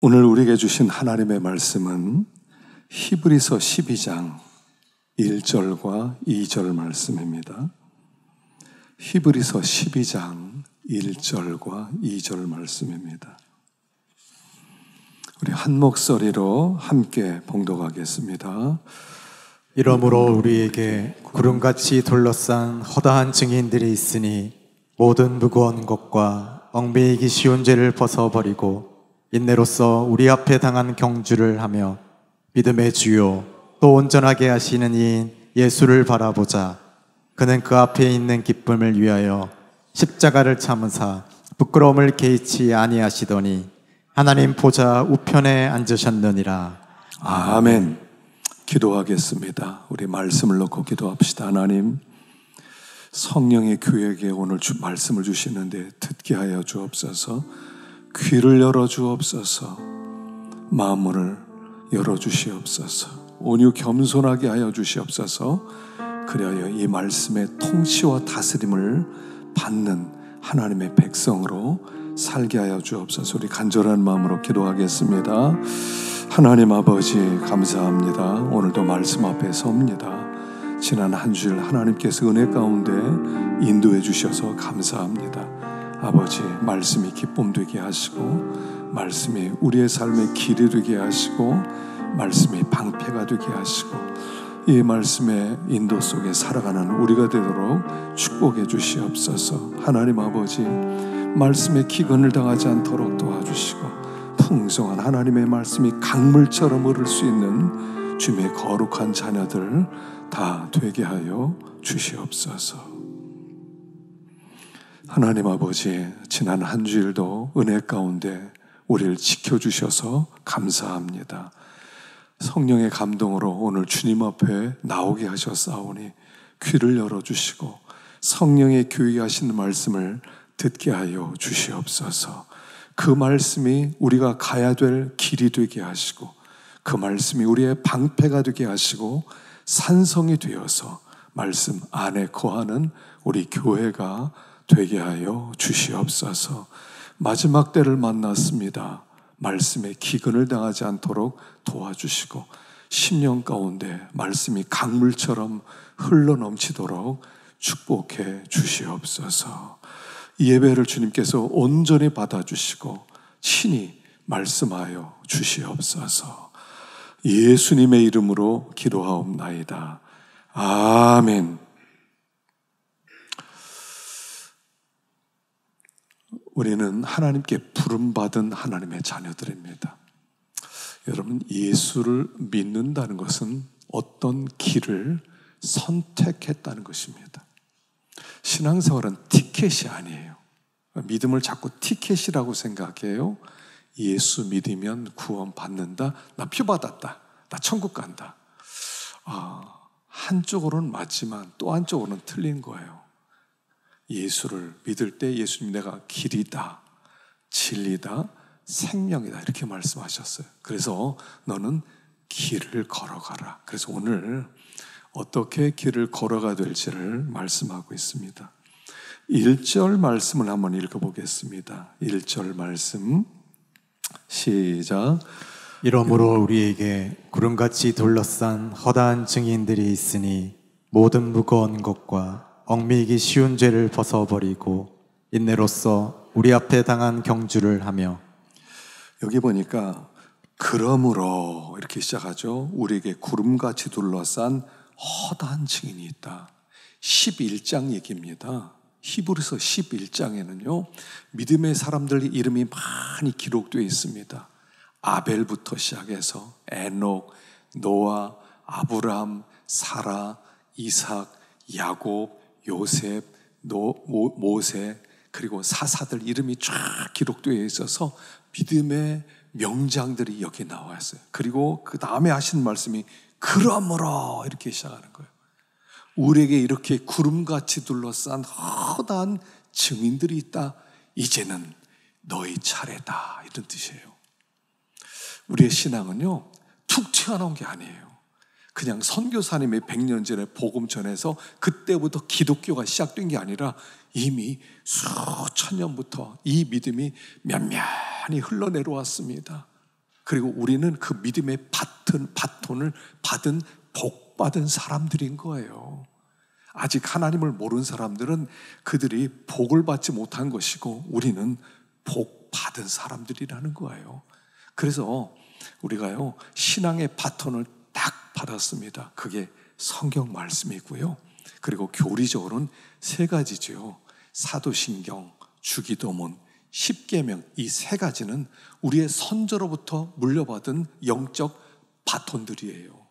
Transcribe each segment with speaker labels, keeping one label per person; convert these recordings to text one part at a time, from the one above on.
Speaker 1: 오늘 우리에게 주신 하나님의 말씀은 히브리서 12장 1절과 2절 말씀입니다. 히브리서 12장 1절과 2절 말씀입니다. 우리 한 목소리로 함께 봉독하겠습니다.
Speaker 2: 이러므로 우리에게 구름같이 둘러싼 허다한 증인들이 있으니 모든 무거운 것과 얽매이기 쉬운 죄를 벗어버리고 인내로써 우리 앞에 당한 경주를 하며 믿음의 주요 또 온전하게 하시는 이인 예수를 바라보자. 그는 그 앞에 있는 기쁨을 위하여 십자가를 참으사 부끄러움을 개의치 아니하시더니 하나님 보좌 우편에 앉으셨느니라.
Speaker 1: 아멘. 기도하겠습니다. 우리 말씀을 놓고 기도합시다. 하나님, 성령의 교회에게 오늘 말씀을 주시는데 듣게 하여 주옵소서. 귀를 열어 주옵소서. 마음문을 열어 주시옵소서. 온유 겸손하게 하여 주시옵소서. 그리하여 이 말씀의 통치와 다스림을 받는 하나님의 백성으로 살게 하여 주옵소서. 우리 간절한 마음으로 기도하겠습니다. 하나님 아버지 감사합니다. 오늘도 말씀 앞에 섭니다. 지난 한 주일 하나님께서 은혜 가운데 인도해 주셔서 감사합니다. 아버지, 말씀이 기쁨 되게 하시고 말씀이 우리의 삶의 길이 되게 하시고 말씀이 방패가 되게 하시고 이 말씀의 인도 속에 살아가는 우리가 되도록 축복해 주시옵소서. 하나님 아버지, 말씀의 기근을 당하지 않도록 도와주시고 풍성한 하나님의 말씀이 강물처럼 흐를 수 있는 주님의 거룩한 자녀들 다 되게 하여 주시옵소서. 하나님 아버지, 지난 한 주일도 은혜 가운데 우리를 지켜주셔서 감사합니다. 성령의 감동으로 오늘 주님 앞에 나오게 하셨사오니 귀를 열어주시고 성령의 교육하시는 말씀을 듣게 하여 주시옵소서. 그 말씀이 우리가 가야 될 길이 되게 하시고 그 말씀이 우리의 방패가 되게 하시고 산성이 되어서 말씀 안에 거하는 우리 교회가 되게 하여 주시옵소서. 마지막 때를 만났습니다. 말씀에 기근을 당하지 않도록 도와주시고 10년 가운데 말씀이 강물처럼 흘러넘치도록 축복해 주시옵소서. 이 예배를 주님께서 온전히 받아주시고 친히 말씀하여 주시옵소서. 예수님의 이름으로 기도하옵나이다. 아멘. 우리는 하나님께 부름받은 하나님의 자녀들입니다. 여러분, 예수를 믿는다는 것은 어떤 길을 선택했다는 것입니다. 신앙생활은 티켓이 아니에요. 믿음을 자꾸 티켓이라고 생각해요. 예수 믿으면 구원 받는다. 나 표 받았다. 나 천국 간다. 한쪽으로는 맞지만 또 한쪽으로는 틀린 거예요. 예수를 믿을 때 예수님 내가 길이다, 진리다, 생명이다 이렇게 말씀하셨어요. 그래서 너는 길을 걸어가라. 그래서 오늘 어떻게 길을 걸어가야 될지를 말씀하고 있습니다. 1절 말씀을 한번 읽어보겠습니다. 1절 말씀 시작.
Speaker 2: 이러므로 우리에게 구름같이 둘러싼 허다한 증인들이 있으니 모든 무거운 것과 얽매이기 쉬운 죄를 벗어버리고 인내로써 우리 앞에 당한 경주를 하며.
Speaker 1: 여기 보니까 그러므로 이렇게 시작하죠. 우리에게 구름같이 둘러싼 허다한 증인이 있다. 11장 얘기입니다. 히브리서 11장에는요 믿음의 사람들 이름이 많이 기록되어 있습니다. 아벨부터 시작해서 에녹, 노아, 아브람, 사라, 이삭, 야곱, 요셉, 모세 그리고 사사들 이름이 쫙 기록되어 있어서 믿음의 명장들이 여기 나와 있어요. 그리고 그 다음에 하신 말씀이 그러므로 이렇게 시작하는 거예요. 우리에게 이렇게 구름같이 둘러싼 허다한 증인들이 있다. 이제는 너희 차례다 이런 뜻이에요. 우리의 신앙은요 툭 튀어나온 게 아니에요. 그냥 선교사님의 100년 전에 복음 전해서 그때부터 기독교가 시작된 게 아니라 이미 수천 년부터 이 믿음이 면면히 흘러내려왔습니다. 그리고 우리는 그 믿음의 바톤을 받은 복받은 사람들인 거예요. 아직 하나님을 모르는 사람들은 그들이 복을 받지 못한 것이고 우리는 복 받은 사람들이라는 거예요. 그래서 우리가요, 신앙의 바톤을 딱 받았습니다. 그게 성경 말씀이고요. 그리고 교리적으로는 세 가지죠. 사도신경, 주기도문, 십계명, 이 세 가지는 우리의 선조로부터 물려받은 영적 바톤들이에요.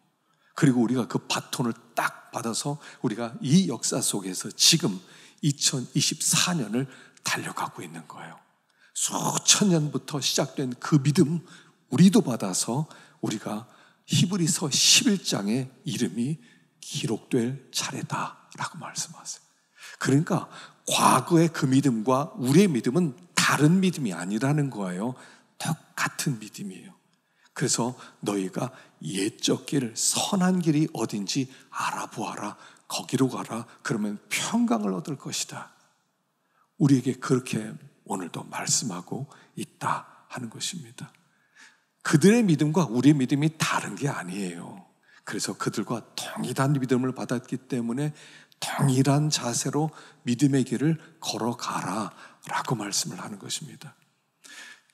Speaker 1: 그리고 우리가 그 바톤을 딱 받아서 우리가 이 역사 속에서 지금 2024년을 달려가고 있는 거예요. 수천 년부터 시작된 그 믿음 우리도 받아서 우리가 히브리서 11장의 이름이 기록될 차례다라고 말씀하세요. 그러니까 과거의 그 믿음과 우리의 믿음은 다른 믿음이 아니라는 거예요. 똑같은 믿음이에요. 그래서 너희가 옛적 길, 선한 길이 어딘지 알아보아라. 거기로 가라. 그러면 평강을 얻을 것이다. 우리에게 그렇게 오늘도 말씀하고 있다 하는 것입니다. 그들의 믿음과 우리의 믿음이 다른 게 아니에요. 그래서 그들과 동일한 믿음을 받았기 때문에 동일한 자세로 믿음의 길을 걸어가라 라고 말씀을 하는 것입니다.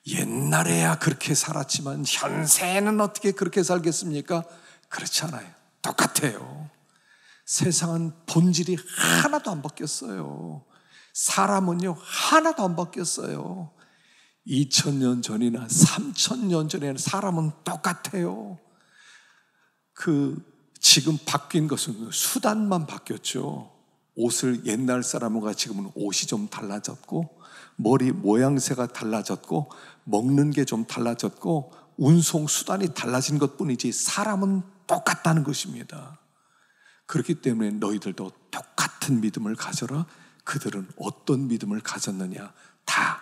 Speaker 1: 옛날에야 그렇게 살았지만 현세에는 어떻게 그렇게 살겠습니까? 그렇지 않아요. 똑같아요. 세상은 본질이 하나도 안 바뀌었어요. 사람은요 하나도 안 바뀌었어요. 2000년 전이나 3000년 전에는 사람은 똑같아요. 지금 바뀐 것은 수단만 바뀌었죠. 옷을 옛날 사람과 지금은 옷이 좀 달라졌고 머리 모양새가 달라졌고 먹는 게 좀 달라졌고 운송 수단이 달라진 것뿐이지 사람은 똑같다는 것입니다. 그렇기 때문에 너희들도 똑같은 믿음을 가져라. 그들은 어떤 믿음을 가졌느냐? 다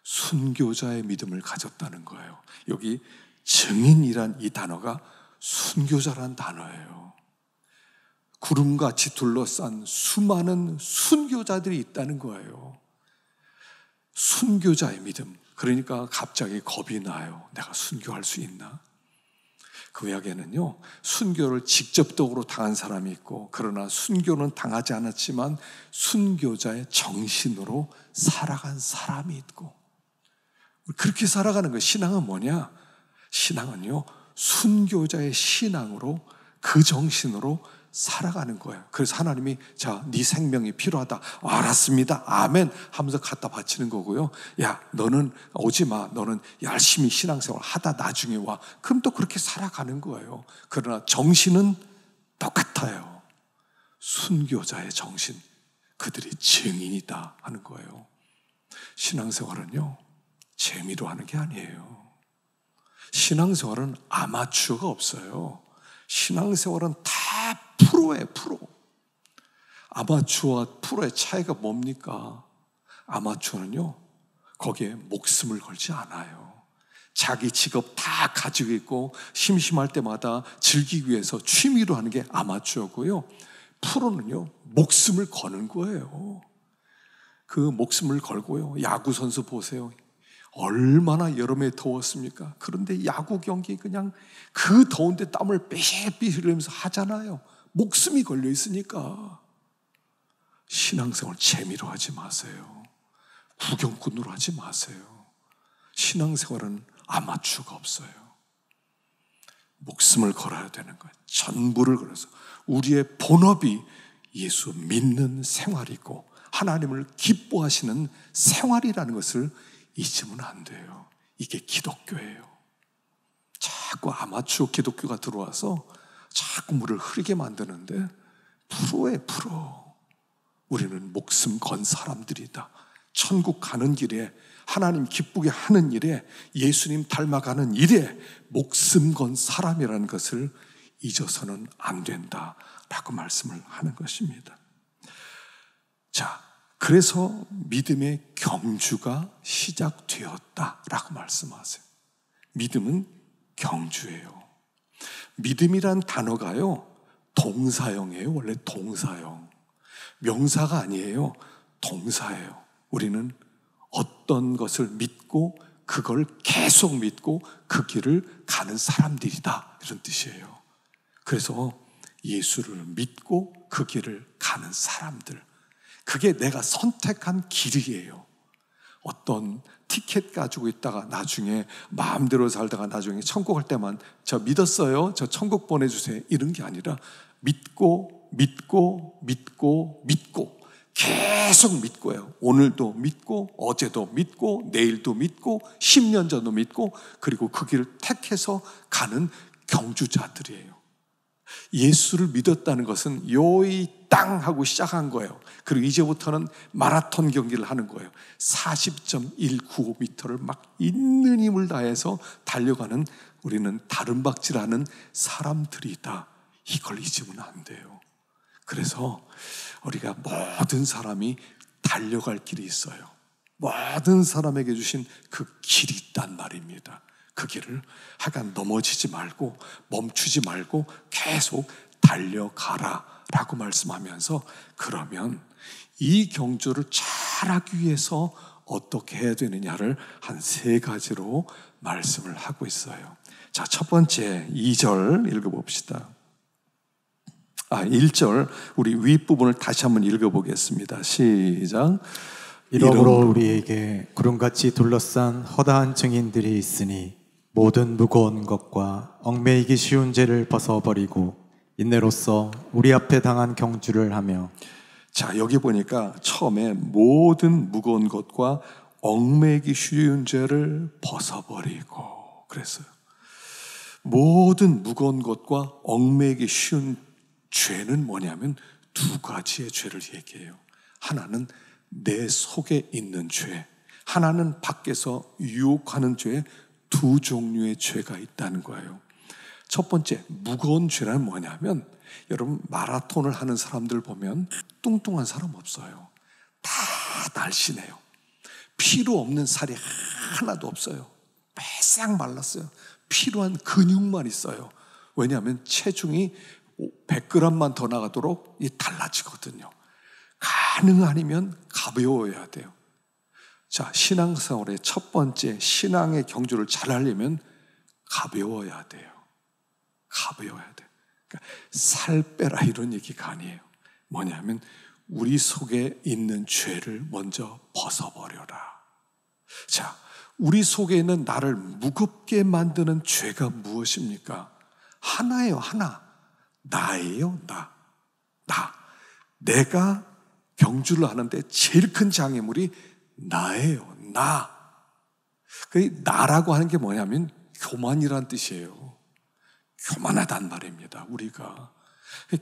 Speaker 1: 순교자의 믿음을 가졌다는 거예요. 여기 증인이란 이 단어가 순교자란 단어예요. 구름같이 둘러싼 수많은 순교자들이 있다는 거예요. 순교자의 믿음. 그러니까 갑자기 겁이 나요. 내가 순교할 수 있나? 그 이야기는요, 순교를 직접적으로 당한 사람이 있고, 그러나 순교는 당하지 않았지만 순교자의 정신으로 살아간 사람이 있고, 그렇게 살아가는 거예요. 신앙은 뭐냐? 신앙은요, 순교자의 신앙으로 그 정신으로 살아가는 거예요. 그래서 하나님이 자, 네 생명이 필요하다. 알았습니다. 아멘 하면서 갖다 바치는 거고요. 야, 너는 오지 마. 너는 열심히 신앙생활 하다 나중에 와. 그럼 또 그렇게 살아가는 거예요. 그러나 정신은 똑같아요. 순교자의 정신. 그들이 증인이다 하는 거예요. 신앙생활은요, 재미로 하는 게 아니에요. 신앙생활은 아마추어가 없어요. 신앙생활은 다 프로예요, 프로. 아마추어와 프로의 차이가 뭡니까? 아마추어는요, 거기에 목숨을 걸지 않아요. 자기 직업 다 가지고 있고 심심할 때마다 즐기기 위해서 취미로 하는 게 아마추어고요. 프로는요, 목숨을 거는 거예요. 그 목숨을 걸고요. 야구 선수 보세요. 얼마나 여름에 더웠습니까? 그런데 야구 경기 그냥 그 더운데 땀을 삐삐 흘리면서 하잖아요. 목숨이 걸려 있으니까. 신앙생활 재미로 하지 마세요. 구경꾼으로 하지 마세요. 신앙생활은 아마추어가 없어요. 목숨을 걸어야 되는 거예요. 전부를 걸어서 우리의 본업이 예수 믿는 생활이고 하나님을 기뻐하시는 생활이라는 것을 잊으면 안 돼요. 이게 기독교예요. 자꾸 아마추어 기독교가 들어와서 자꾸 물을 흐리게 만드는데 프로예요, 프로. 우리는 목숨 건 사람들이다. 천국 가는 길에 하나님 기쁘게 하는 일에 예수님 닮아가는 일에 목숨 건 사람이라는 것을 잊어서는 안 된다라고 말씀을 하는 것입니다. 자, 그래서 믿음의 경주가 시작되었다라고 말씀하세요. 믿음은 경주예요. 믿음이란 단어가요, 동사형이에요. 원래 동사형. 명사가 아니에요. 동사예요. 우리는 어떤 것을 믿고 그걸 계속 믿고 그 길을 가는 사람들이다, 이런 뜻이에요. 그래서 예수를 믿고 그 길을 가는 사람들, 그게 내가 선택한 길이에요. 어떤 티켓 가지고 있다가 나중에 마음대로 살다가 나중에 천국 갈 때만 저 믿었어요, 저 천국 보내주세요, 이런 게 아니라 믿고 계속 믿고요. 오늘도 믿고, 어제도 믿고, 내일도 믿고, 10년 전도 믿고, 그리고 그 길을 택해서 가는 경주자들이에요. 예수를 믿었다는 것은 요이 땅 하고 시작한 거예요. 그리고 이제부터는 마라톤 경기를 하는 거예요. 40.195m를 막 있는 힘을 다해서 달려가는, 우리는 다름박질하는 사람들이다. 이걸 잊으면 안 돼요. 그래서 우리가 모든 사람이 달려갈 길이 있어요. 모든 사람에게 주신 그 길이 있단 말입니다. 그 길을 하여간 넘어지지 말고 멈추지 말고 계속 달려가라 라고 말씀하면서, 그러면 이 경주를 잘하기 위해서 어떻게 해야 되느냐를 한 3가지로 말씀을 하고 있어요. 자, 첫 번째 2절 읽어봅시다. 1절 우리 윗부분을 다시 한번 읽어보겠습니다. 시작.
Speaker 2: 이러므로 우리에게 구름같이 둘러싼 허다한 증인들이 있으니 모든 무거운 것과 얽매이기 쉬운 죄를 벗어버리고 인내로써 우리 앞에 당한 경주를 하며.
Speaker 1: 자, 여기 보니까 처음에 모든 무거운 것과 얽매이기 쉬운 죄를 벗어버리고 그랬어요. 모든 무거운 것과 얽매이기 쉬운 죄는 뭐냐면 2가지의 죄를 얘기해요. 하나는 내 속에 있는 죄, 하나는 밖에서 유혹하는 죄, 2 종류의 죄가 있다는 거예요. 첫 번째 무거운 죄란 뭐냐면, 여러분 마라톤을 하는 사람들 보면 뚱뚱한 사람 없어요. 다 날씬해요. 필요 없는 살이 하나도 없어요. 빼싹 말랐어요. 필요한 근육만 있어요. 왜냐하면 체중이 100g만 더 나가도록 달라지거든요. 가능 아니면 가벼워야 돼요. 자, 신앙생활의 첫 번째 신앙의 경주를 잘 하려면 가벼워야 돼요. 가벼워야 돼요. 그러니까 살 빼라 이런 얘기가 아니에요. 뭐냐면 우리 속에 있는 죄를 먼저 벗어버려라. 자, 우리 속에 있는 나를 무겁게 만드는 죄가 무엇입니까? 하나예요, 하나. 나예요, 나. 내가 경주를 하는데 제일 큰 장애물이 나예요, 나. 그 나라고 하는 게 뭐냐면 교만이란 뜻이에요. 교만하단 말입니다, 우리가.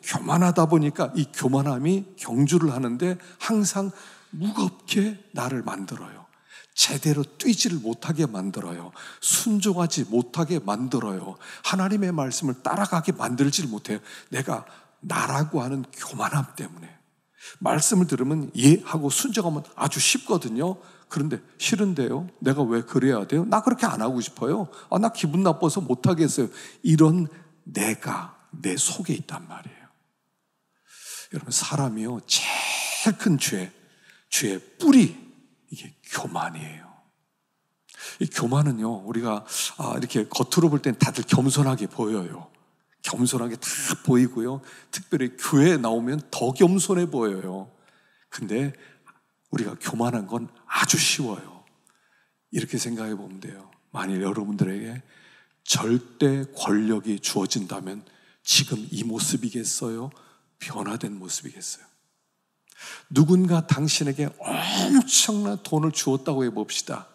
Speaker 1: 교만하다 보니까 이 교만함이 경주를 하는데 항상 무겁게 나를 만들어요. 제대로 뛰지를 못하게 만들어요. 순종하지 못하게 만들어요. 하나님의 말씀을 따라가게 만들지를 못해요. 내가 나라고 하는 교만함 때문에. 말씀을 들으면 하고 순종하면 아주 쉽거든요. 그런데 싫은데요? 내가 왜 그래야 돼요? 나 그렇게 안 하고 싶어요. 나 기분 나빠서 못하겠어요. 이런 내가 내 속에 있단 말이에요. 여러분, 사람이요, 제일 큰 죄의 뿌리, 이게 교만이에요. 이 교만은요, 우리가 이렇게 겉으로 볼 땐 다들 겸손하게 보여요. 겸손하게 다 보이고요. 특별히 교회에 나오면 더 겸손해 보여요. 근데 우리가 교만한 건 아주 쉬워요. 이렇게 생각해 보면 돼요. 만일 여러분들에게 절대 권력이 주어진다면 지금 이 모습이겠어요? 변화된 모습이겠어요? 누군가 당신에게 엄청난 돈을 주었다고 해봅시다.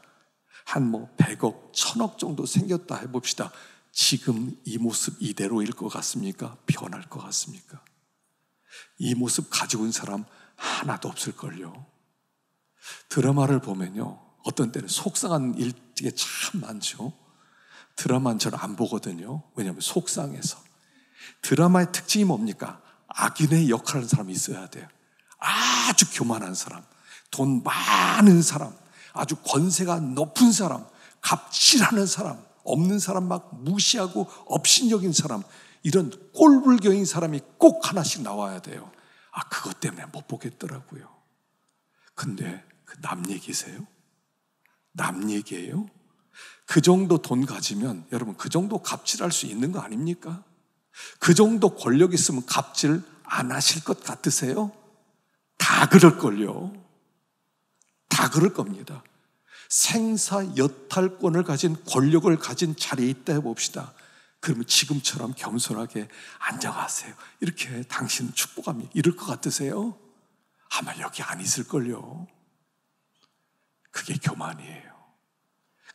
Speaker 1: 한 100억, 1000억 정도 생겼다 해봅시다. 지금 이 모습 이대로일 것 같습니까? 변할 것 같습니까? 이 모습 가지고 있는 사람 하나도 없을걸요. 드라마를 보면요, 어떤 때는 속상한 일이 참 많죠. 드라마는 저는 안 보거든요. 왜냐하면 속상해서. 드라마의 특징이 뭡니까? 악인의 역할을 하는 사람이 있어야 돼요. 아주 교만한 사람, 돈 많은 사람, 아주 권세가 높은 사람, 갑질하는 사람, 없는 사람 막 무시하고 업신여긴 사람, 이런 꼴불견인 사람이 꼭 하나씩 나와야 돼요. 그것 때문에 못 보겠더라고요. 근데 그 남 얘기세요? 남 얘기예요? 그 정도 돈 가지면 여러분 그 정도 갑질할 수 있는 거 아닙니까? 그 정도 권력 있으면 갑질 안 하실 것 같으세요? 다 그럴걸요. 다 그럴 겁니다. 생사여탈권을 가진 권력을 가진 자리에 있다 해봅시다. 그러면 지금처럼 겸손하게 안녕하세요, 이렇게 당신은 축복합니다, 이럴 것 같으세요? 아마 여기 안 있을걸요. 그게 교만이에요.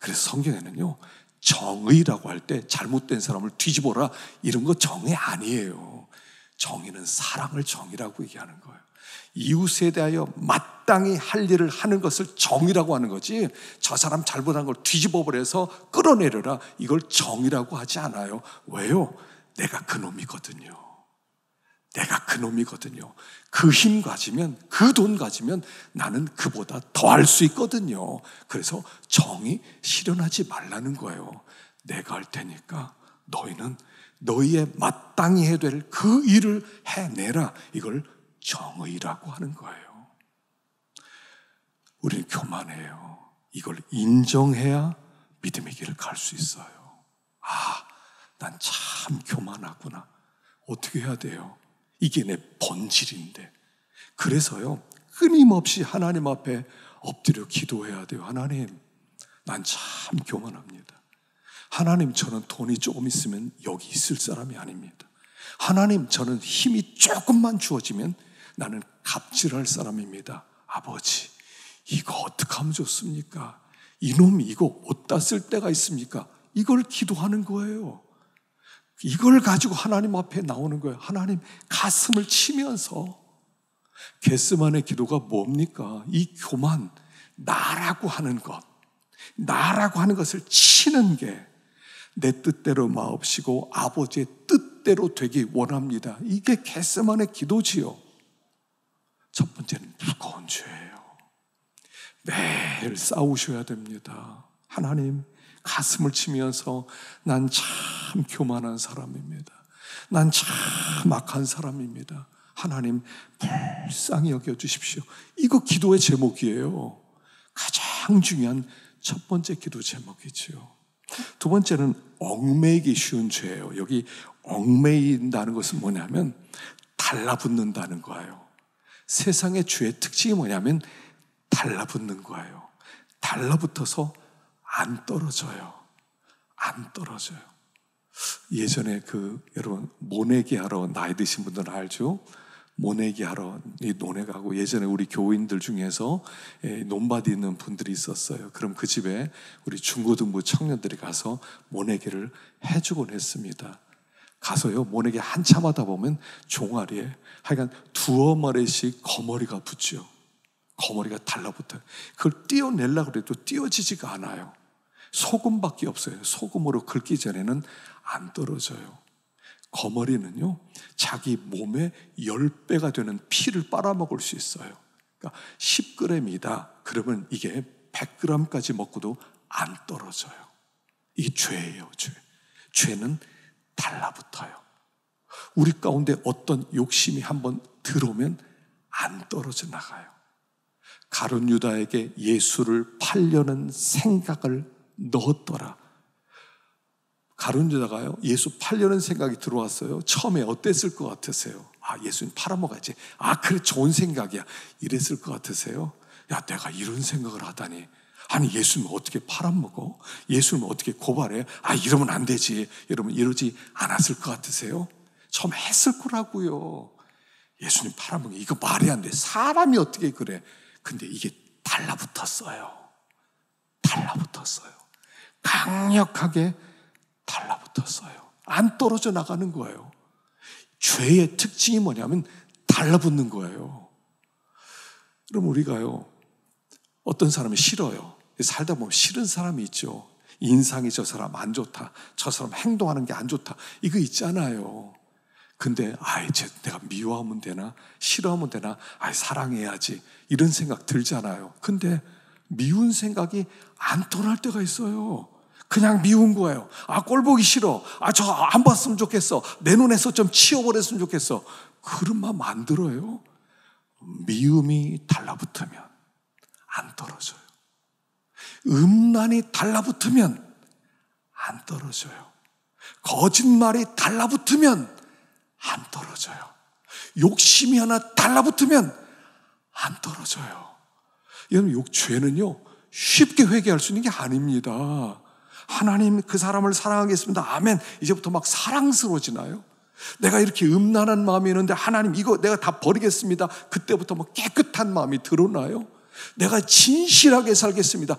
Speaker 1: 그래서 성경에는요, 정의라고 할 때 잘못된 사람을 뒤집어라 이런 거 정의 아니에요. 정의는 사랑을 정의라고 얘기하는 거예요. 이웃에 대하여 마땅히 할 일을 하는 것을 정의라고 하는 거지, 저 사람 잘못한 걸 뒤집어버려서 끌어내려라 이걸 정의라고 하지 않아요. 왜요? 내가 그놈이거든요. 내가 그놈이거든요. 그 힘 가지면, 그 돈 가지면 나는 그보다 더 할 수 있거든요. 그래서 정의 실현하지 말라는 거예요. 내가 할 테니까 너희는 너희의 마땅히 해야 될 그 일을 해내라. 이걸 정의라고 하는 거예요. 우리는 교만해요. 이걸 인정해야 믿음의 길을 갈 수 있어요. 아, 난 참 교만하구나. 어떻게 해야 돼요? 이게 내 본질인데. 그래서요, 끊임없이 하나님 앞에 엎드려 기도해야 돼요. 하나님, 난 참 교만합니다. 하나님, 저는 돈이 조금 있으면 여기 있을 사람이 아닙니다. 하나님, 저는 힘이 조금만 주어지면 나는 갑질할 사람입니다. 아버지, 이거 어떻게 하면 좋습니까? 이놈이 이거 어디다 쓸 때가 있습니까? 이걸 기도하는 거예요. 이걸 가지고 하나님 앞에 나오는 거예요. 하나님, 가슴을 치면서. 겟세마네 기도가 뭡니까? 이 교만, 나라고 하는 것, 나라고 하는 것을 치는 게 내 뜻대로 마옵시고 아버지의 뜻대로 되기 원합니다. 이게 겟세마네 기도지요. 첫 번째는 무거운 죄예요. 매일 싸우셔야 됩니다. 하나님, 가슴을 치면서 난 참 교만한 사람입니다. 난 참 악한 사람입니다. 하나님, 불쌍히 여겨주십시오. 이거 기도의 제목이에요. 가장 중요한 첫 번째 기도 제목이지요. 두 번째는 얽매이기 쉬운 죄예요. 여기 얽매인다는 것은 뭐냐면 달라붙는다는 거예요. 세상의 죄의 특징이 뭐냐면 달라붙는 거예요. 달라붙어서 안 떨어져요. 안 떨어져요. 예전에 여러분 모내기 하러, 나이 드신 분들은 알죠? 모내기 하러 논에 가고, 예전에 우리 교인들 중에서 논밭이 있는 분들이 있었어요. 그럼 그 집에 우리 중고등부 청년들이 가서 모내기를 해주곤 했습니다. 가서요, 모내기 한참 하다 보면 종아리에 하여간 두어 마리씩 거머리가 붙죠. 거머리가 달라붙어요. 그걸 떼어내려고 해도 떼어지지가 않아요. 소금밖에 없어요. 소금으로 긁기 전에는 안 떨어져요. 거머리는요, 자기 몸의 10배가 되는 피를 빨아먹을 수 있어요. 그러니까 10g이다 그러면 이게 100g까지 먹고도 안 떨어져요. 이게 죄예요. 죄는 달라붙어요. 우리 가운데 어떤 욕심이 한번 들어오면 안 떨어져 나가요. 가룟 유다에게 예수를 팔려는 생각을 넣었더라. 가룟 유다가요, 예수 팔려는 생각이 들어왔어요. 처음에 어땠을 것 같으세요? 아, 예수님 팔아먹어야지. 아, 그래, 좋은 생각이야. 이랬을 것 같으세요? 야, 내가 이런 생각을 하다니. 아니, 예수님 어떻게 팔아먹어? 예수님 어떻게 고발해? 아, 이러면 안 되지. 여러분, 이러지 않았을 것 같으세요? 처음 했을 거라고요. 예수님 팔아먹어, 이거 말이 안 돼. 사람이 어떻게 그래? 근데 이게 달라붙었어요. 달라붙었어요. 강력하게 달라붙었어요. 안 떨어져 나가는 거예요. 죄의 특징이 뭐냐면 달라붙는 거예요. 그럼 우리가요, 어떤 사람이 싫어요. 살다 보면 싫은 사람이 있죠. 인상이 저 사람 안 좋다, 저 사람 행동하는 게 안 좋다, 이거 있잖아요. 근데 내가 미워하면 되나, 싫어하면 되나, 사랑해야지, 이런 생각 들잖아요. 근데 미운 생각이 안 떠날 때가 있어요. 그냥 미운 거예요. 꼴 보기 싫어. 저 안 봤으면 좋겠어. 내 눈에서 좀 치워버렸으면 좋겠어. 그런 마음 안 들어요. 미움이 달라붙으면 안 떨어져요. 음란이 달라붙으면 안 떨어져요. 거짓말이 달라붙으면 안 떨어져요. 욕심이 하나 달라붙으면 안 떨어져요. 여러분, 죄는요 쉽게 회개할 수 있는 게 아닙니다. 하나님 그 사람을 사랑하겠습니다. 아멘. 이제부터 막 사랑스러워지나요? 내가 이렇게 음란한 마음이 있는데 하나님 이거 내가 다 버리겠습니다. 그때부터 막 깨끗한 마음이 드러나요? 내가 진실하게 살겠습니다.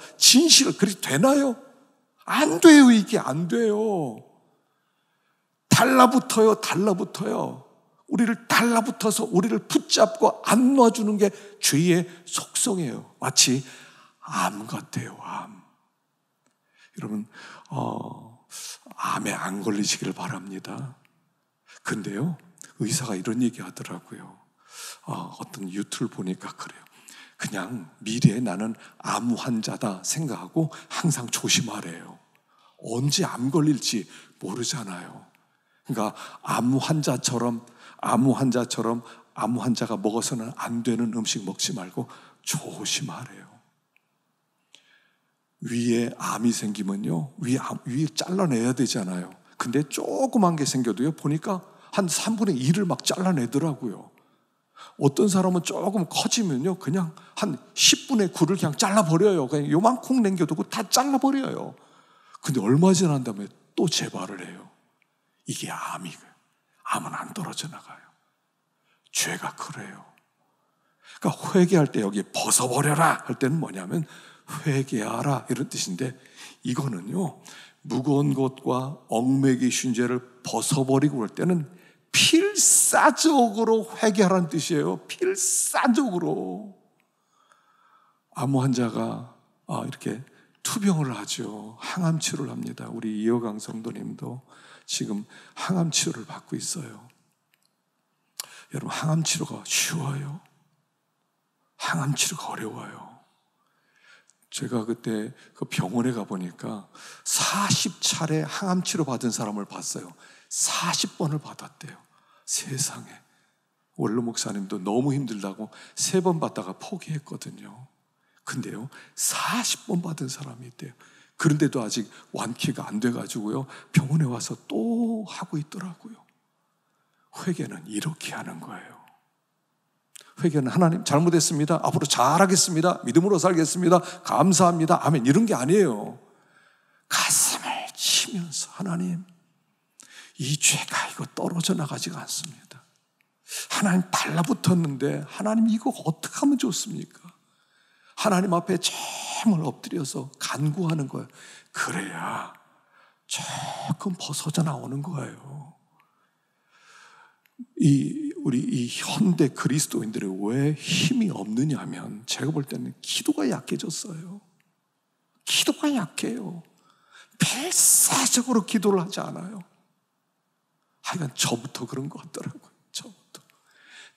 Speaker 1: 그렇게 되나요? 안 돼요. 이게 안 돼요. 달라붙어요. 우리를 달라붙어서 우리를 붙잡고 안 놔주는 게 죄의 속성이에요. 마치 암 같아요. 암. 여러분, 암에 안 걸리시기를 바랍니다. 근데요, 의사가 이런 얘기 하더라고요. 어떤 유튜브를 보니까 그래요. 그냥 미래에 나는 암 환자다 생각하고 항상 조심하래요. 언제 암 걸릴지 모르잖아요. 그러니까 암 환자가 먹어서는 안 되는 음식 먹지 말고 조심하래요. 위에 암이 생기면요, 위에 잘라내야 되잖아요. 근데 조그만 게 생겨도요, 보니까 한 3분의 1을 막 잘라내더라고요. 어떤 사람은 조금 커지면요, 그냥 한 10분의 9를 그냥 잘라버려요. 그냥 요만큼 남겨두고 다 잘라버려요. 근데 얼마 지난 다음에 또 재발을 해요. 이게 암이에요. 암은 안 떨어져 나가요. 죄가 그래요. 그러니까 회개할 때 여기 벗어버려라 할 때는 뭐냐면 회개하라 이런 뜻인데, 이거는요 무거운 것과 얽매기 쉰 죄를 벗어버리고 할 때는 필사적으로 회개하라는 뜻이에요. 필사적으로. 암 환자가 이렇게 투병을 하죠. 항암 치료를 합니다. 우리 이호강 성도님도 지금 항암 치료를 받고 있어요. 여러분, 항암 치료가 쉬워요? 항암 치료가 어려워요. 제가 그때 그 병원에 가보니까 40차례 항암 치료 받은 사람을 봤어요. 40번을 받았대요. 세상에. 원로 목사님도 너무 힘들다고 3번 받다가 포기했거든요. 근데요, 40번 받은 사람이 있대요. 그런데도 아직 완쾌가 안 돼가지고요, 병원에 와서 또 하고 있더라고요. 회개는 이렇게 하는 거예요. 회개는 하나님 잘못했습니다, 앞으로 잘하겠습니다, 믿음으로 살겠습니다, 감사합니다, 아멘, 이런 게 아니에요. 가슴을 치면서 하나님, 이 죄가 이거 떨어져 나가지가 않습니다. 하나님 달라붙었는데 하나님 이거 어떻게 하면 좋습니까? 하나님 앞에 정말 엎드려서 간구하는 거예요. 그래야 조금 벗어져 나오는 거예요. 우리 이 현대 그리스도인들이 왜 힘이 없느냐 하면, 제가 볼 때는 기도가 약해졌어요. 기도가 약해요. 필사적으로 기도를 하지 않아요. 하여간 저부터 그런 것 같더라고요. 저부터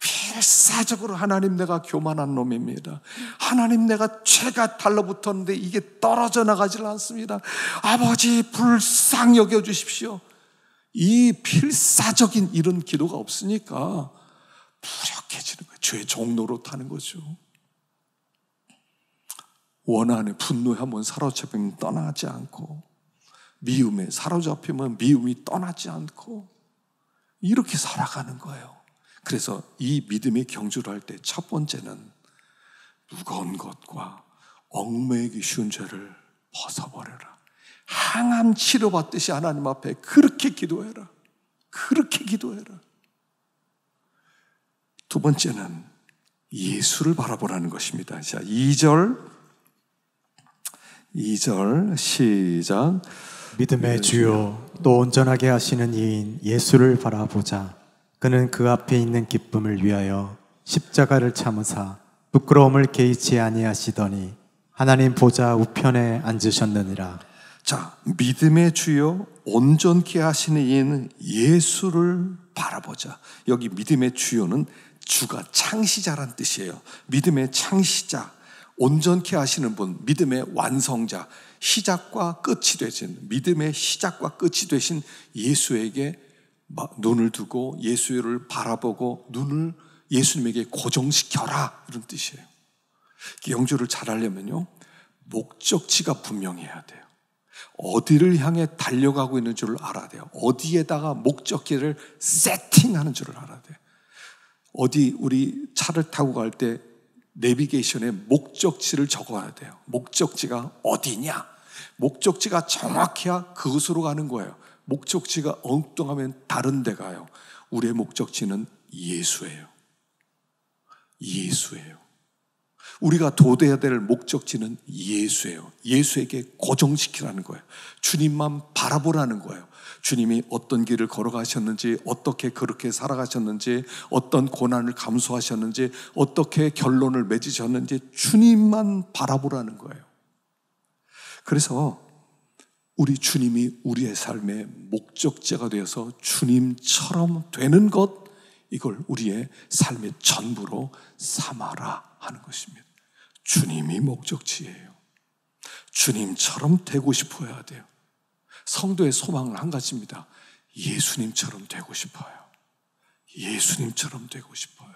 Speaker 1: 필사적으로 하나님, 내가 교만한 놈입니다. 하나님, 내가 죄가 달라붙었는데 이게 떨어져 나가질 않습니다. 아버지, 불쌍히 여겨주십시오. 이 필사적인 이런 기도가 없으니까 무력해지는 거예요. 죄의 종로로 타는 거죠. 원한에, 분노에 한번 사로잡히면 떠나지 않고, 미움에 사로잡히면 미움이 떠나지 않고, 이렇게 살아가는 거예요. 그래서 이 믿음의 경주를 할 때 첫 번째는 무거운 것과 얽매이기 쉬운 죄를 벗어버려라. 항암 치료받듯이 하나님 앞에 그렇게 기도해라. 그렇게 기도해라. 두 번째는 예수를 바라보라는 것입니다. 자, 2절 시작.
Speaker 2: 믿음의 주요 또 온전하게 하시는 이인 예수를 바라보자. 그는 그 앞에 있는 기쁨을 위하여 십자가를 참으사 부끄러움을 개의치 아니하시더니 하나님 보좌 우편에 앉으셨느니라.
Speaker 1: 자, 믿음의 주요 온전케 하시는 이인 예수를 바라보자. 여기 믿음의 주요는 주가 창시자란 뜻이에요. 믿음의 창시자, 온전케 하시는 분, 믿음의 완성자, 시작과 끝이 되신, 믿음의 시작과 끝이 되신 예수에게 눈을 두고 예수를 바라보고 눈을 예수님에게 고정시켜라, 이런 뜻이에요. 영주를 잘 하려면요, 목적지가 분명해야 돼요. 어디를 향해 달려가고 있는 줄을 알아야 돼요. 어디에다가 목적지를 세팅하는 줄을 알아야 돼요. 어디 우리 차를 타고 갈 때 내비게이션에 목적지를 적어야 돼요. 목적지가 어디냐? 목적지가 정확해야 그곳으로 가는 거예요. 목적지가 엉뚱하면 다른 데 가요. 우리의 목적지는 예수예요. 예수예요. 우리가 도대해야 될 목적지는 예수예요. 예수에게 고정시키라는 거예요. 주님만 바라보라는 거예요. 주님이 어떤 길을 걸어가셨는지, 어떻게 그렇게 살아가셨는지, 어떤 고난을 감수하셨는지, 어떻게 결론을 맺으셨는지 주님만 바라보라는 거예요. 그래서 우리 주님이 우리의 삶의 목적지가 되어서 주님처럼 되는 것, 이걸 우리의 삶의 전부로 삼아라 하는 것입니다. 주님이 목적지예요. 주님처럼 되고 싶어야 돼요. 성도의 소망은 한 가지입니다. 예수님처럼 되고 싶어요. 예수님처럼 되고 싶어요.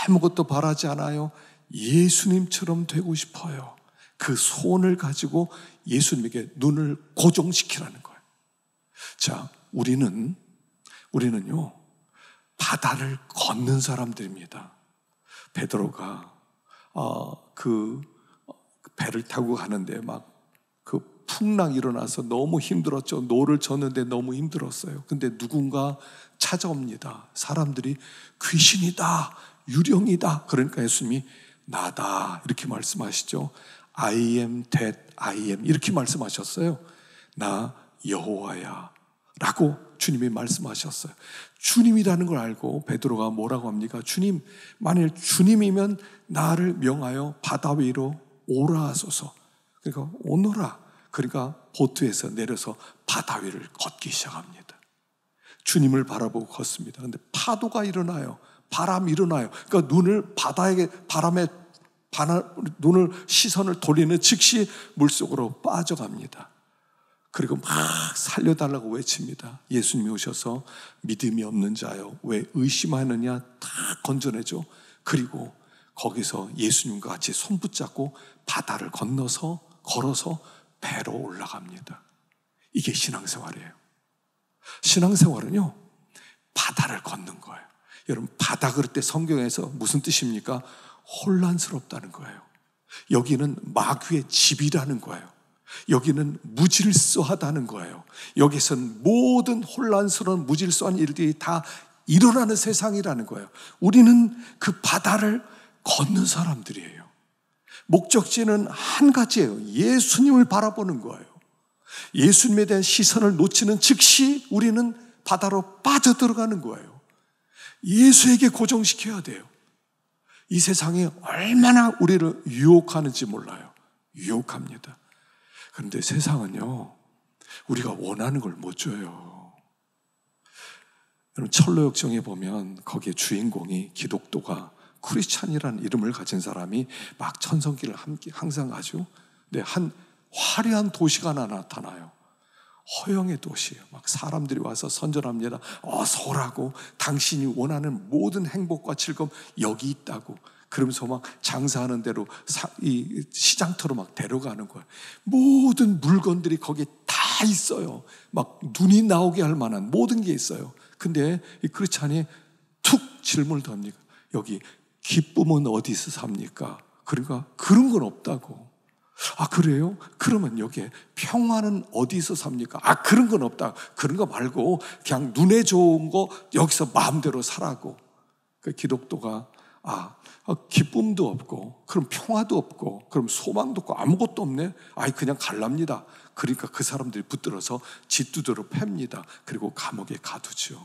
Speaker 1: 아무것도 바라지 않아요. 예수님처럼 되고 싶어요. 그 소원을 가지고 예수님에게 눈을 고정시키라는 거예요. 자, 우리는요, 바다를 걷는 사람들입니다. 베드로가 그 배를 타고 가는데 막 그 풍랑이 일어나서 너무 힘들었죠. 노를 젓는데 너무 힘들었어요. 근데 누군가 찾아옵니다. 사람들이 귀신이다, 유령이다. 그러니까 예수님이 나다 이렇게 말씀하시죠. I am that I am 이렇게 말씀하셨어요. 나 여호와야 라고 주님이 말씀하셨어요. 주님이라는 걸 알고 베드로가 뭐라고 합니까? 주님, 만일 주님이면 나를 명하여 바다 위로 오라 하소서. 그러니까 오너라. 그러니까 보트에서 내려서 바다 위를 걷기 시작합니다. 주님을 바라보고 걷습니다. 그런데 파도가 일어나요. 바람이 일어나요. 그러니까 눈을 시선을 돌리는 즉시 물속으로 빠져갑니다. 그리고 막 살려달라고 외칩니다. 예수님이 오셔서 믿음이 없는 자여 왜 의심하느냐 다 건져내죠. 그리고 거기서 예수님과 같이 손 붙잡고 바다를 걸어서 배로 올라갑니다. 이게 신앙생활이에요. 신앙생활은요, 바다를 걷는 거예요. 여러분, 바다 그럴 때 성경에서 무슨 뜻입니까? 혼란스럽다는 거예요. 여기는 마귀의 집이라는 거예요. 여기는 무질서하다는 거예요. 여기선 모든 혼란스러운 무질서한 일들이 다 일어나는 세상이라는 거예요. 우리는 그 바다를 걷는 사람들이에요. 목적지는 한 가지예요. 예수님을 바라보는 거예요. 예수님에 대한 시선을 놓치는 즉시 우리는 바다로 빠져들어가는 거예요. 예수에게 고정시켜야 돼요. 이 세상이 얼마나 우리를 유혹하는지 몰라요. 유혹합니다. 그런데 세상은요, 우리가 원하는 걸 못 줘요. 여러분, 철로역정에 보면 거기에 주인공이 기독도가 크리스찬이라는 이름을 가진 사람이 막 천성길을 항상 가죠. 근데 한 화려한 도시가 하나 나타나요. 허영의 도시예요. 막 사람들이 와서 선전합니다. 어서 오라고, 당신이 원하는 모든 행복과 즐거움 여기 있다고. 그러면서 막 장사하는 대로 이 시장터로 막 데려가는 거예요. 모든 물건들이 거기에 다 있어요. 막 눈이 나오게 할 만한 모든 게 있어요. 근데 이 크리스찬이 툭 질문을 던집니다. 여기 기쁨은 어디서 삽니까? 그러니까 그런 건 없다고. 아, 그래요? 그러면 여기에 평화는 어디서 삽니까? 아, 그런 건 없다. 그런 거 말고 그냥 눈에 좋은 거 여기서 마음대로 사라고. 그 기독도가 기쁨도 없고, 그럼 평화도 없고, 그럼 소망도 없고, 아무것도 없네? 아이, 그냥 갈랍니다. 그러니까 그 사람들이 붙들어서 짓두대로 팹니다. 그리고 감옥에 가두죠.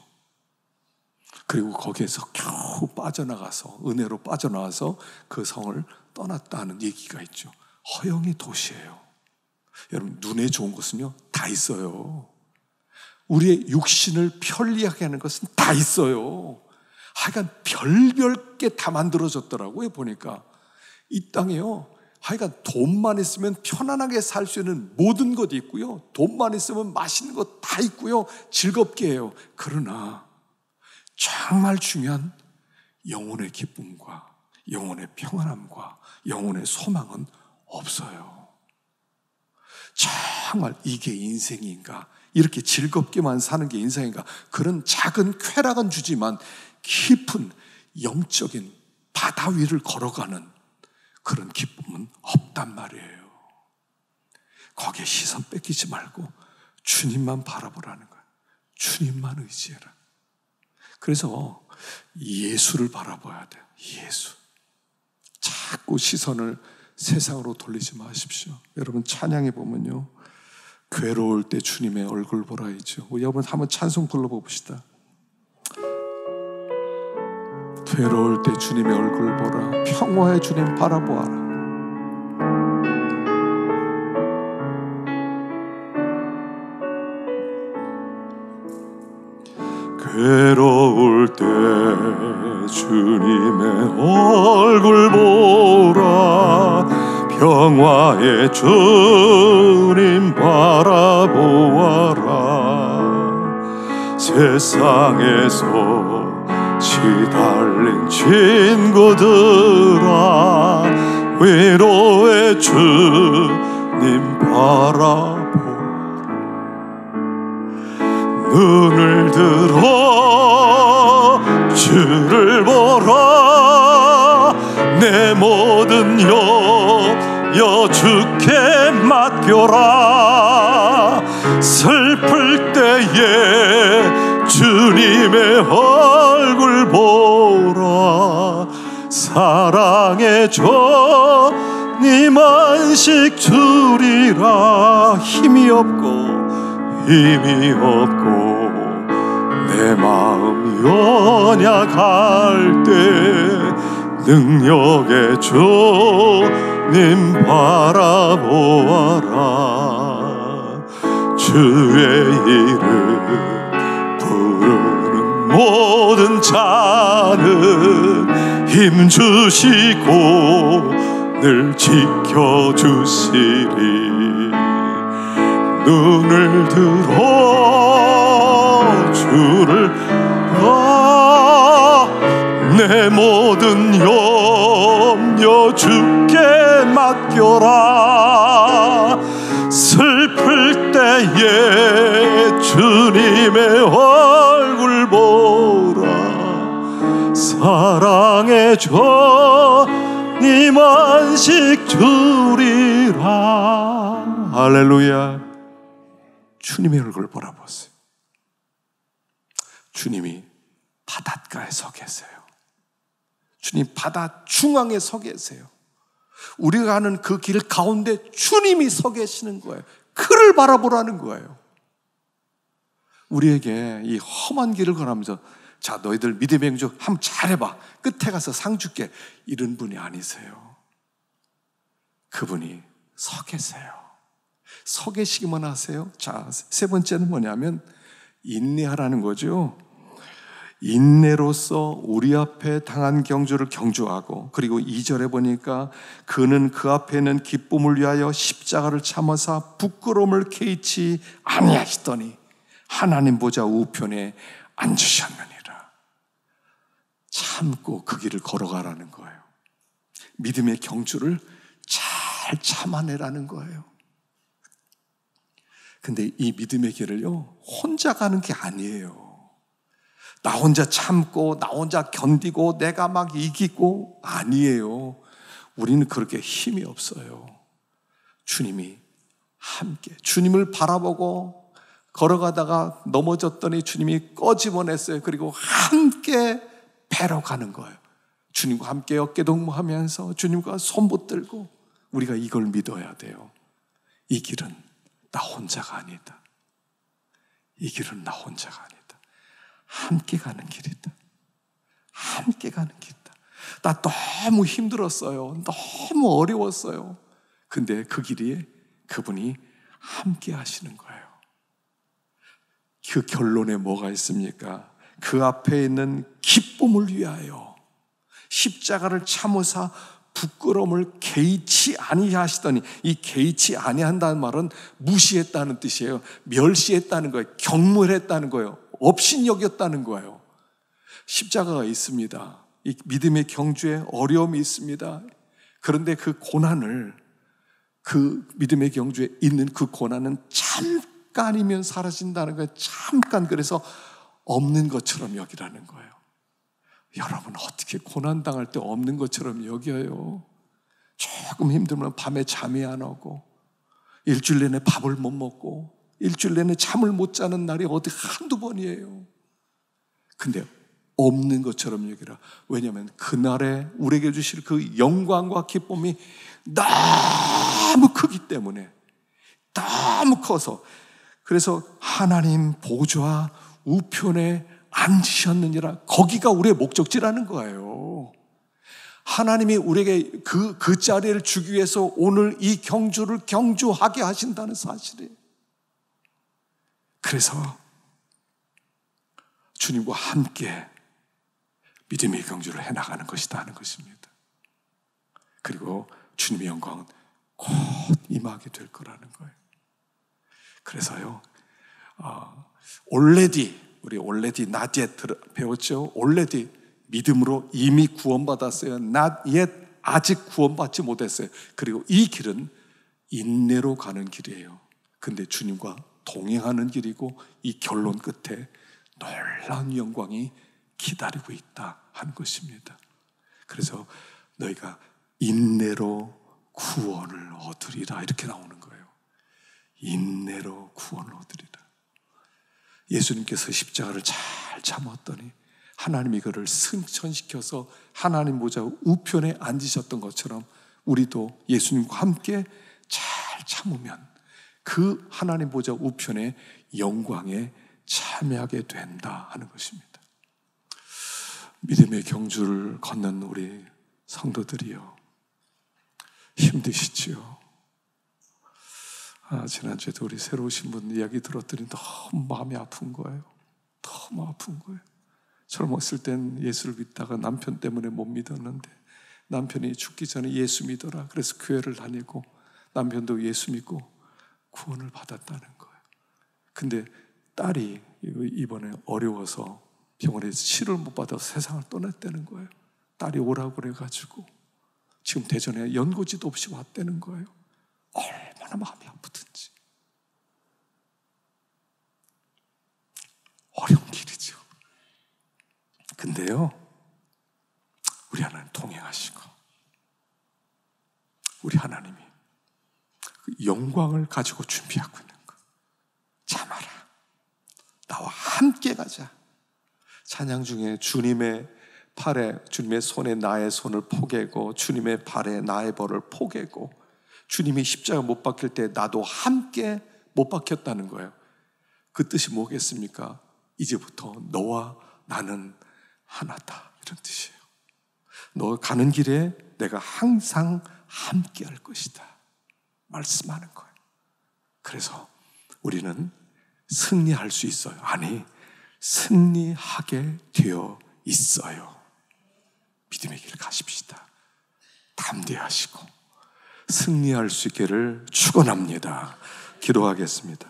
Speaker 1: 그리고 거기에서 겨우 빠져나가서, 은혜로 빠져나와서 그 성을 떠났다는 얘기가 있죠. 허영의 도시예요. 여러분, 눈에 좋은 것은요, 다 있어요. 우리의 육신을 편리하게 하는 것은 다 있어요. 하여간 별별 게 다 만들어졌더라고요. 보니까 이 땅에요, 하여간 돈만 있으면 편안하게 살 수 있는 모든 것이 있고요, 돈만 있으면 맛있는 것 다 있고요, 즐겁게 해요. 그러나 정말 중요한 영혼의 기쁨과 영혼의 평안함과 영혼의 소망은 없어요. 정말 이게 인생인가? 이렇게 즐겁게만 사는 게 인생인가? 그런 작은 쾌락은 주지만 깊은 영적인 바다 위를 걸어가는 그런 기쁨은 없단 말이에요. 거기에 시선 뺏기지 말고 주님만 바라보라는 거예요. 주님만 의지해라. 그래서 예수를 바라봐야 돼요. 예수. 자꾸 시선을 세상으로 돌리지 마십시오. 여러분 찬양해 보면요, 괴로울 때 주님의 얼굴 보라 했죠. 우리 여러분 한번 찬송 불러봅시다. 괴로울 때 주님의 얼굴 보라. 평화의 주님 바라보아라. 괴로울 때 주님의 얼굴 보라. 평화의 주님 바라보아라. 세상에서 시달린 친구들아, 위로의 주님 바라보아라. 눈을 들어 주를 보라. 내 모든 염려 주께 맡겨라. 슬플 때에 주님의 얼굴 보라. 사랑의 주님 안식 주리라. 힘이 없고 내 마음 연약할 때 능력의 주님 바라보아라. 주의 이름 부르는 모든 자는 힘 주시고 늘 지켜주시리. 눈을 들어 주를 내 모든 염려 주께 맡겨라. 슬플 때에 주님의 얼굴 보라. 사랑의 주님 안식 주리라. 할렐루야. 주님의 얼굴을 바라보세요. 주님이 바닷가에 서 계세요. 주님 바다 중앙에 서 계세요. 우리가 가는 그 길 가운데 주님이 서 계시는 거예요. 그를 바라보라는 거예요. 우리에게 이 험한 길을 걸으면서 자, 너희들 믿음의 행적 한번 잘해봐, 끝에 가서 상 줄게, 이런 분이 아니세요. 그분이 서 계세요. 서 계시기만 하세요. 자, 세 번째는 뭐냐면 인내하라는 거죠. 인내로서 우리 앞에 당한 경주를 경주하고, 그리고 2절에 보니까 그는 그 앞에는 기쁨을 위하여 십자가를 참아사 부끄러움을 개의치 아니하시더니 하나님 보좌 우편에 앉으셨느니라. 참고 그 길을 걸어가라는 거예요. 믿음의 경주를 잘 참아내라는 거예요. 근데 이 믿음의 길을요, 혼자 가는 게 아니에요. 나 혼자 참고 나 혼자 견디고 내가 막 이기고 아니에요. 우리는 그렇게 힘이 없어요. 주님이 함께, 주님을 바라보고 걸어가다가 넘어졌더니 주님이 꺼집어냈어요. 그리고 함께 배로 가는 거예요. 주님과 함께 어깨동무하면서 주님과 손 붙들고, 우리가 이걸 믿어야 돼요. 이 길은 나 혼자가 아니다. 이 길은 나 혼자가 아니다. 함께 가는 길이다. 함께 가는 길이다. 나 너무 힘들었어요. 너무 어려웠어요. 근데 그 길이 그분이 함께 하시는 거예요. 그 결론에 뭐가 있습니까? 그 앞에 있는 기쁨을 위하여 십자가를 참으사 부끄러움을 개의치 아니하시더니, 이 개의치 아니한다는 말은 무시했다는 뜻이에요. 멸시했다는 거예요. 경멸했다는 거예요. 업신여겼다는 거예요. 십자가가 있습니다. 이 믿음의 경주에 어려움이 있습니다. 그런데 그 고난을 그 믿음의 경주에 있는 그 고난은 잠깐이면 사라진다는 거예요. 잠깐. 그래서 없는 것처럼 여기라는 거예요. 여러분 어떻게 고난당할 때 없는 것처럼 여겨요? 조금 힘들면 밤에 잠이 안 오고, 일주일 내내 밥을 못 먹고, 일주일 내내 잠을 못 자는 날이 어디 한두 번이에요. 근데 없는 것처럼 여기라. 왜냐하면 그날에 우리에게 주실 그 영광과 기쁨이 너무 크기 때문에, 너무 커서. 그래서 하나님 보좌 우편에 앉으셨느니라. 거기가 우리의 목적지라는 거예요. 하나님이 우리에게 그 자리를 주기 위해서 오늘 이 경주를 경주하게 하신다는 사실이에요. 그래서 주님과 함께 믿음의 경주를 해나가는 것이다 하는 것입니다. 그리고 주님의 영광은 곧 임하게 될 거라는 거예요. 그래서요, 우리 already not yet 배웠죠? already 믿음으로 이미 구원받았어요. not yet 아직 구원받지 못했어요. 그리고 이 길은 인내로 가는 길이에요. 근데 주님과 동행하는 길이고, 이 결론 끝에 놀라운 영광이 기다리고 있다 하는 것입니다. 그래서 너희가 인내로 구원을 얻으리라 이렇게 나오는 거예요. 인내로 구원을 얻으리라. 예수님께서 십자가를 잘 참았더니 하나님이 그를 승천시켜서 하나님 보좌 우편에 앉으셨던 것처럼 우리도 예수님과 함께 잘 참으면 그 하나님 보좌 우편의 영광에 참여하게 된다 하는 것입니다. 믿음의 경주를 걷는 우리 성도들이요, 힘드시지요? 지난주에도 우리 새로 오신 분 이야기 들었더니 너무 마음이 아픈 거예요. 너무 아픈 거예요. 젊었을 땐 예수를 믿다가 남편 때문에 못 믿었는데 남편이 죽기 전에 예수 믿어라. 그래서 교회를 다니고 남편도 예수 믿고 구원을 받았다는 거예요. 근데 딸이 이번에 어려워서 병원에서 치료를 못 받아서 세상을 떠났다는 거예요. 딸이 오라고 그래가지고 지금 대전에 연고지도 없이 왔다는 거예요. 얼마나 마음이 아프든지. 어려운 길이죠. 근데요, 우리 하나님 동행하시고, 우리 하나님이 그 영광을 가지고 준비하고 있는 거. 참아라. 나와 함께 가자. 찬양 중에 주님의 팔에, 주님의 손에 나의 손을 포개고 주님의 발에 나의 발을 포개고, 주님이 십자가 못 박힐 때 나도 함께 못 박혔다는 거예요. 그 뜻이 뭐겠습니까? 이제부터 너와 나는 하나다, 이런 뜻이에요. 너 가는 길에 내가 항상 함께 할 것이다 말씀하는 거예요. 그래서 우리는 승리할 수 있어요. 아니, 승리하게 되어 있어요. 믿음의 길을 가십시다. 담대하시고 승리할 수 있기를 축원합니다. 기도하겠습니다.